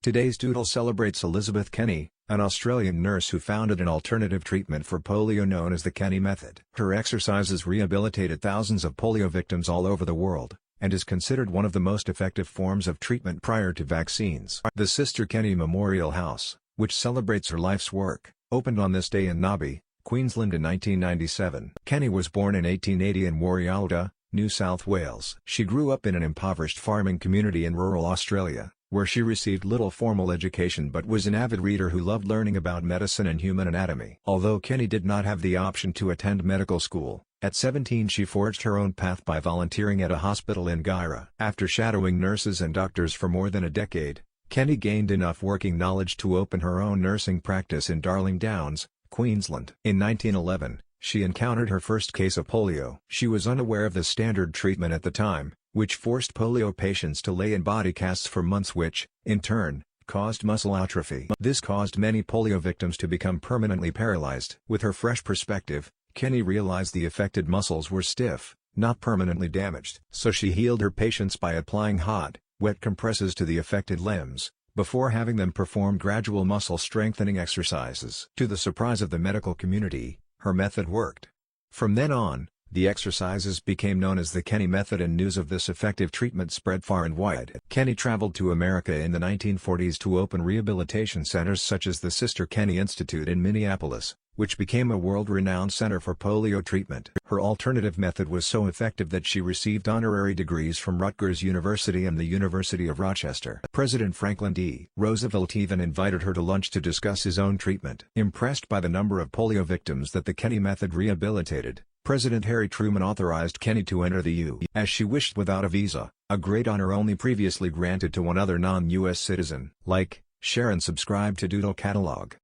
Today's Doodle celebrates Elizabeth Kenny, an Australian nurse who founded an alternative treatment for polio known as the Kenny method. Her exercises rehabilitated thousands of polio victims all over the world, and is considered one of the most effective forms of treatment prior to vaccines. The Sister Kenny Memorial House, which celebrates her life's work, opened on this day in Nobby, Queensland in 1997. Kenny was born in 1880 in Warialda, New South Wales. She grew up in an impoverished farming community in rural Australia, where she received little formal education but was an avid reader who loved learning about medicine and human anatomy. Although Kenny did not have the option to attend medical school, at 17 she forged her own path by volunteering at a hospital in Guyra. After shadowing nurses and doctors for more than a decade, Kenny gained enough working knowledge to open her own nursing practice in Darling Downs, Queensland. In 1911, she encountered her first case of polio. She was unaware of the standard treatment at the time, which forced polio patients to lay in body casts for months which, in turn, caused muscle atrophy. This caused many polio victims to become permanently paralyzed. With her fresh perspective, Kenny realized the affected muscles were stiff, not permanently damaged. So she healed her patients by applying hot, wet compresses to the affected limbs, before having them perform gradual muscle strengthening exercises. To the surprise of the medical community, her method worked. From then on, the exercises became known as the Kenny method and news of this effective treatment spread far and wide. Kenny traveled to America in the 1940s to open rehabilitation centers such as the Sister Kenny Institute in Minneapolis, which became a world-renowned center for polio treatment. Her alternative method was so effective that she received honorary degrees from Rutgers University and the University of Rochester. President Franklin D. Roosevelt even invited her to lunch to discuss his own treatment. Impressed by the number of polio victims that the Kenny method rehabilitated, President Harry Truman authorized Kenny to enter the U.S. she wished without a visa, a great honor only previously granted to one other non-U.S. citizen. Like, share and subscribe to Doodle Catalog.